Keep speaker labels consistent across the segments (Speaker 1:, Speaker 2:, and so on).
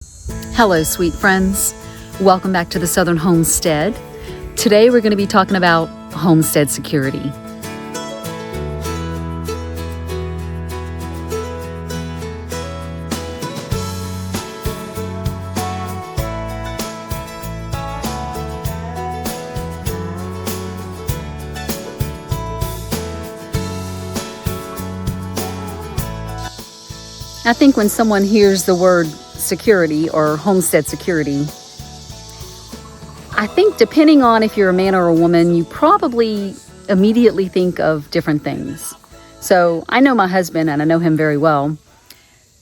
Speaker 1: Hello, sweet friends. Welcome back to the Southern Homestead. Today we're going to be talking about Homestead Security. I think when someone hears the word security or homestead security, I think depending on if you're a man or a woman, you probably immediately think of different things. So I know my husband and I know him very well.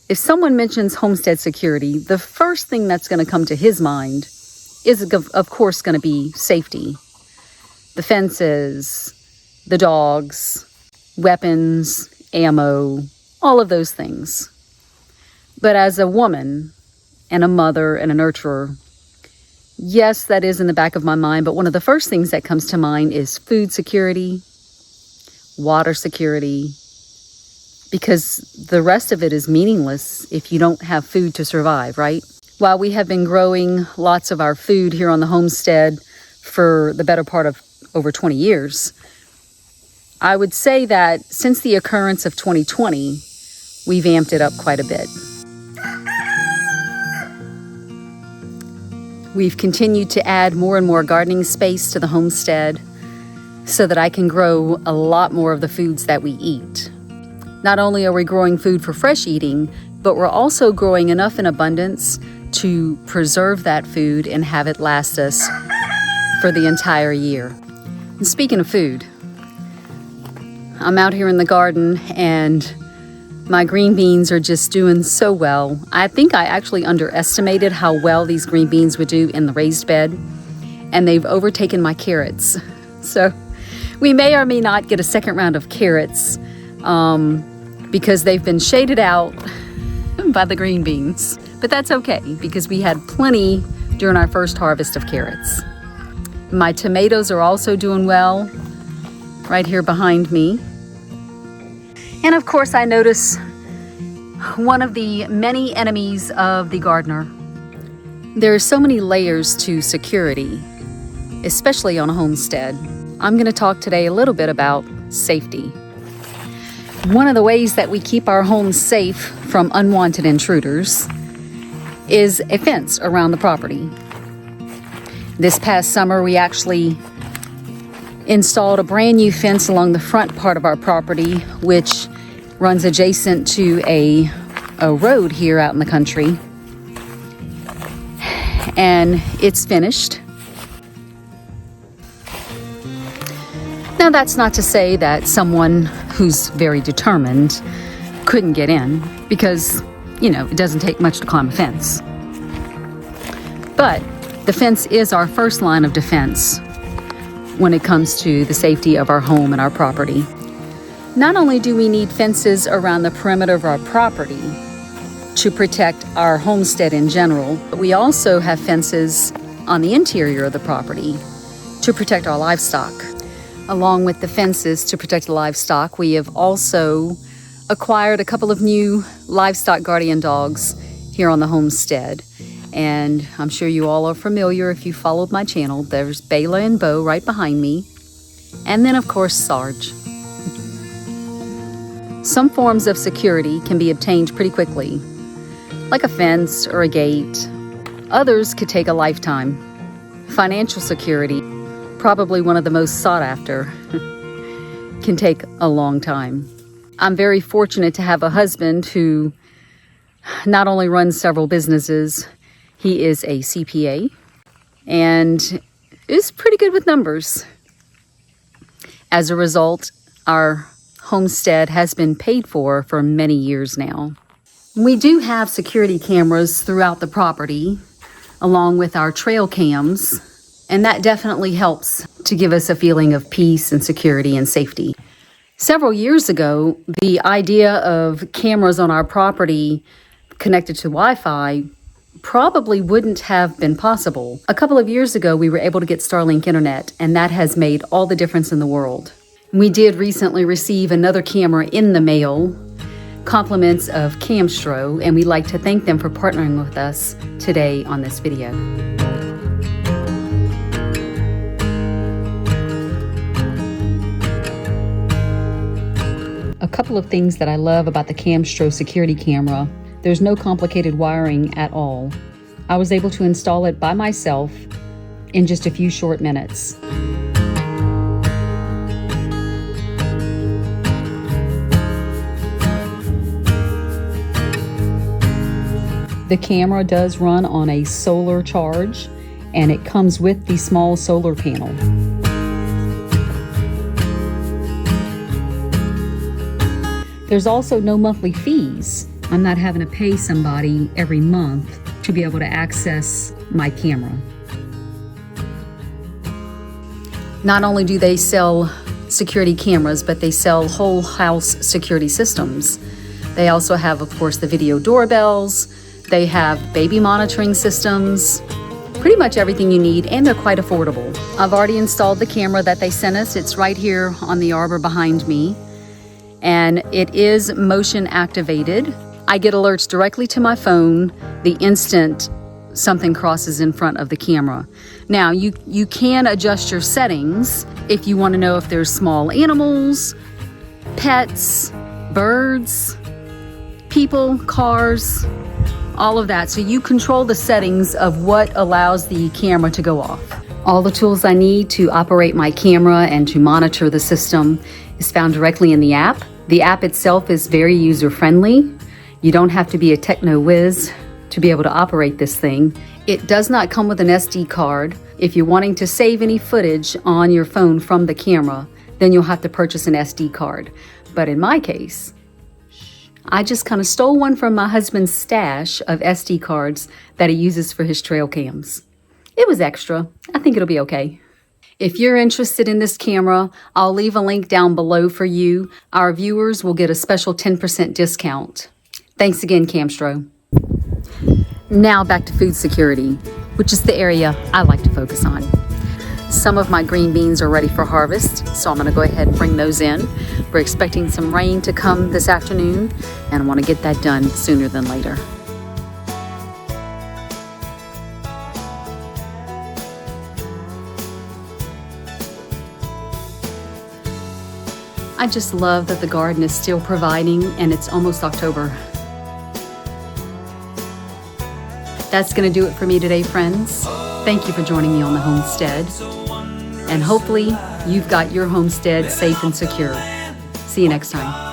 Speaker 1: If someone mentions homestead security, the first thing that's going to come to his mind is, of course, going to be safety. The fences, the dogs, weapons, ammo, all of those things. But as a woman and a mother and a nurturer, yes, that is in the back of my mind. But one of the first things that comes to mind is food security, water security, because the rest of it is meaningless if you don't have food to survive, right? While we have been growing lots of our food here on the homestead for the better part of over 20 years, I would say that since the occurrence of 2020, we've amped it up quite a bit. We've continued to add more and more gardening space to the homestead so that I can grow a lot more of the foods that we eat. Not only are we growing food for fresh eating, but we're also growing enough in abundance to preserve that food and have it last us for the entire year. And speaking of food, I'm out here in the garden and my green beans are just doing so well. I think I actually underestimated how well these green beans would do in the raised bed, and they've overtaken my carrots. So we may or may not get a second round of carrots because they've been shaded out by the green beans. But that's okay because we had plenty during our first harvest of carrots. My tomatoes are also doing well right here behind me. And of course, I notice one of the many enemies of the gardener. There are so many layers to security, especially on a homestead. I'm going to talk today a little bit about safety. One of the ways that we keep our homes safe from unwanted intruders is a fence around the property. This past summer, we actually installed a brand new fence along the front part of our property, which runs adjacent to a road here out in the country. And it's finished. Now, that's not to say that someone who's very determined couldn't get in, because, it doesn't take much to climb a fence. But the fence is our first line of defense when it comes to the safety of our home and our property. Not only do we need fences around the perimeter of our property to protect our homestead in general, but we also have fences on the interior of the property to protect our livestock. Along with the fences to protect the livestock, we have also acquired a couple of new livestock guardian dogs here on the homestead. And I'm sure you all are familiar if you followed my channel. There's Bala and Bo right behind me. And then, of course, Sarge. Some forms of security can be obtained pretty quickly, like a fence or a gate. Others could take a lifetime. Financial security, probably one of the most sought after, can take a long time. I'm very fortunate to have a husband who not only runs several businesses, he is a CPA and is pretty good with numbers. As a result, our homestead has been paid for many years now. We do have security cameras throughout the property, along with our trail cams, and that definitely helps to give us a feeling of peace and security and safety. Several years ago, the idea of cameras on our property connected to Wi-Fi probably wouldn't have been possible. A couple of years ago, we were able to get Starlink internet, and that has made all the difference in the world. We did recently receive another camera in the mail compliments of Camstro, and we'd like to thank them for partnering with us today on this video. A couple of things that I love about the Camstro security camera: there's no complicated wiring at all. I was able to install it by myself in just a few short minutes. The camera does run on a solar charge, and it comes with the small solar panel. There's also no monthly fees. I'm not having to pay somebody every month to be able to access my camera. Not only do they sell security cameras, but they sell whole house security systems. They also have, of course, the video doorbells. They have baby monitoring systems, pretty much everything you need, and they're quite affordable. I've already installed the camera that they sent us. It's right here on the arbor behind me, and it is motion activated. I get alerts directly to my phone the instant something crosses in front of the camera. Now, you can adjust your settings if you want to know if there's small animals, pets, birds, people, cars, all of that. So you control the settings of what allows the camera to go off. All the tools I need to operate my camera and to monitor the system is found directly in the app. The app itself is very user-friendly. You don't have to be a techno whiz to be able to operate this thing. It does not come with an SD card. If you're wanting to save any footage on your phone from the camera, then you'll have to purchase an SD card. But in my case, I just kind of stole one from my husband's stash of SD cards that he uses for his trail cams. It was extra. I think it'll be okay. If you're interested in this camera, I'll leave a link down below for you. Our viewers will get a special 10% discount. Thanks again, Camstro. Now back to food security, which is the area I like to focus on. Some of my green beans are ready for harvest, so I'm going to go ahead and bring those in. We're expecting some rain to come this afternoon, and I want to get that done sooner than later. I just love that the garden is still providing, and it's almost October. That's going to do it for me today, friends. Thank you for joining me on the homestead. And hopefully you've got your homestead safe and secure. See you next time.